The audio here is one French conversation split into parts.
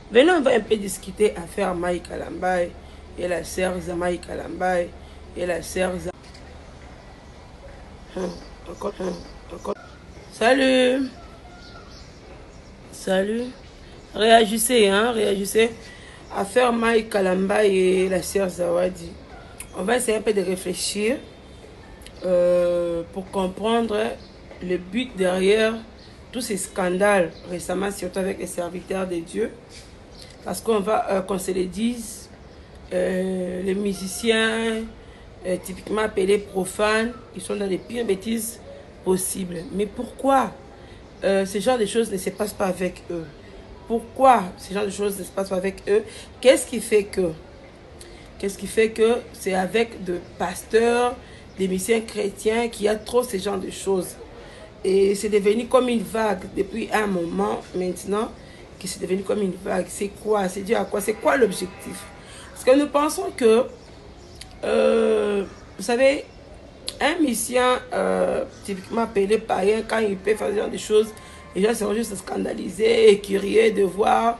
Venez, on va un peu discuter affaire Maï Kalambay et la sœur Zamaï Kalambay et la sœur encore, encore. Salut. Salut. Réagissez, hein, réagissez. Affaire Maï Kalambay et la sœur Zawadi. On va essayer un peu de réfléchir pour comprendre le but derrière tous ces scandales récemment, surtout avec les serviteurs de Dieu. Parce qu'on va, qu'on se le dise, les musiciens, typiquement appelés profanes, ils sont dans les pires bêtises possibles. Mais pourquoi ce genre de choses ne se passent pas avec eux? Pourquoi ce genre de choses ne se passent pas avec eux? Qu'est-ce qui fait que c'est avec de pasteurs, des musiciens chrétiens qu'il y a trop ce genre de choses? Et c'est devenu comme une vague depuis un moment maintenant, que c'est devenu comme une vague. C'est quoi? C'est dû à quoi? C'est quoi l'objectif? Parce que nous pensons que, vous savez, un musicien typiquement appelé païen, quand il peut faire ce genre de choses, les gens seront juste scandalisés et curieux de voir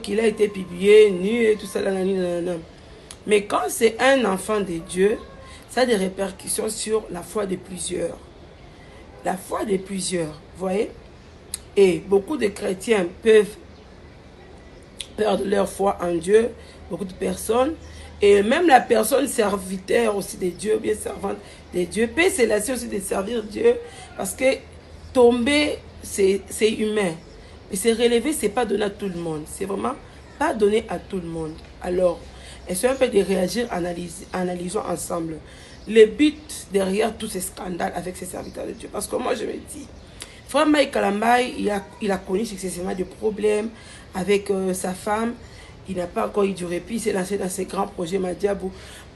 qu'il a été publié nu et tout ça. Mais quand c'est un enfant de Dieu, ça a des répercussions sur la foi de plusieurs. La foi de plusieurs, vous voyez? Et beaucoup de chrétiens peuvent perdre leur foi en Dieu, beaucoup de personnes, et même la personne serviteur aussi de Dieu, bien servante de Dieu, peut se lasser aussi de servir Dieu, parce que tomber, c'est humain. Mais se relever, c'est pas donné à tout le monde. C'est vraiment pas donné à tout le monde. Alors, essayons un peu de réagir, analysons ensemble le but derrière tous ces scandales avec ces serviteurs de Dieu. Parce que moi, je me dis, Frère Maï Kalambay, il a connu successivement des problèmes avec sa femme. Il n'a pas encore eu du répit. Il s'est lancé dans ses grands projets Madiabou.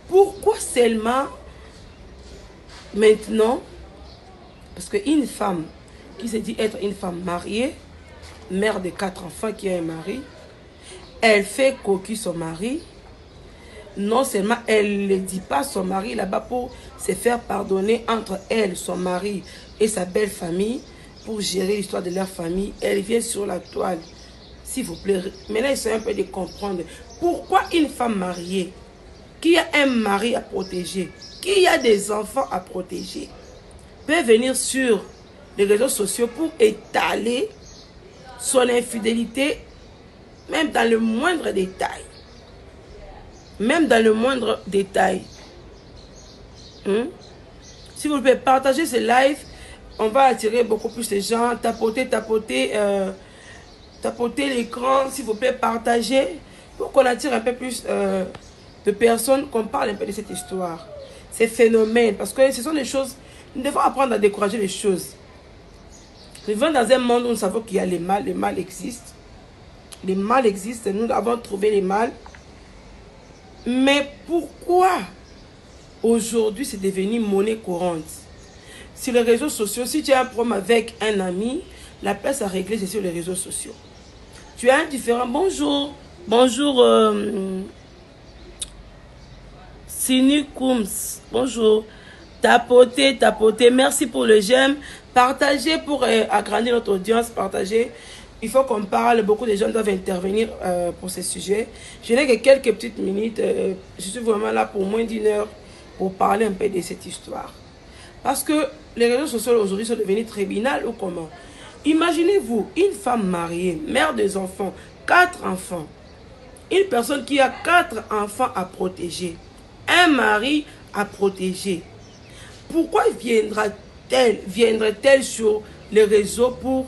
Pourquoi seulement maintenant? Parce qu'une femme qui se dit être une femme mariée, mère de 4 enfants, qui a un mari, elle fait coquille son mari. Non seulement elle ne dit pas à son mari là-bas pour se faire pardonner entre elle, son mari et sa belle famille, pour gérer l'histoire de leur famille, elle vient sur la toile. S'il vous plaît, maintenant essayez un peu de comprendre pourquoi une femme mariée, qui a un mari à protéger, qui a des enfants à protéger, peut venir sur les réseaux sociaux pour étaler son infidélité, même dans le moindre détail. Même dans le moindre détail. Si vous pouvez partager ce live, on va attirer beaucoup plus de gens. Tapotez l'écran, s'il vous plaît, partagez pour qu'on attire un peu plus de personnes, qu'on parle un peu de cette histoire. Ces phénomènes, parce que ce sont des choses, nous devons apprendre à décourager les choses. Nous vivons dans un monde où nous savons qu'il y a le mal existe. Le mal existe, nous avons trouvé le mal. Mais pourquoi aujourd'hui c'est devenu monnaie courante? Sur les réseaux sociaux, si tu as un problème avec un ami, la place à régler c'est sur les réseaux sociaux. Tu as un différent. Bonjour. Bonjour. Sinu Kums. Bonjour. Tapotez. Merci pour le j'aime. Partagez pour agrandir notre audience. Partagez. Il faut qu'on parle. Beaucoup de gens doivent intervenir pour ce sujet. Je n'ai que quelques petites minutes. Je suis vraiment là pour moins d'1 heure pour parler un peu de cette histoire. Parce que les réseaux sociaux aujourd'hui sont devenus tribunal ou comment? Imaginez-vous une femme mariée, mère des enfants, 4 enfants. Une personne qui a 4 enfants à protéger. Un mari à protéger. Pourquoi viendrait-elle sur les réseaux pour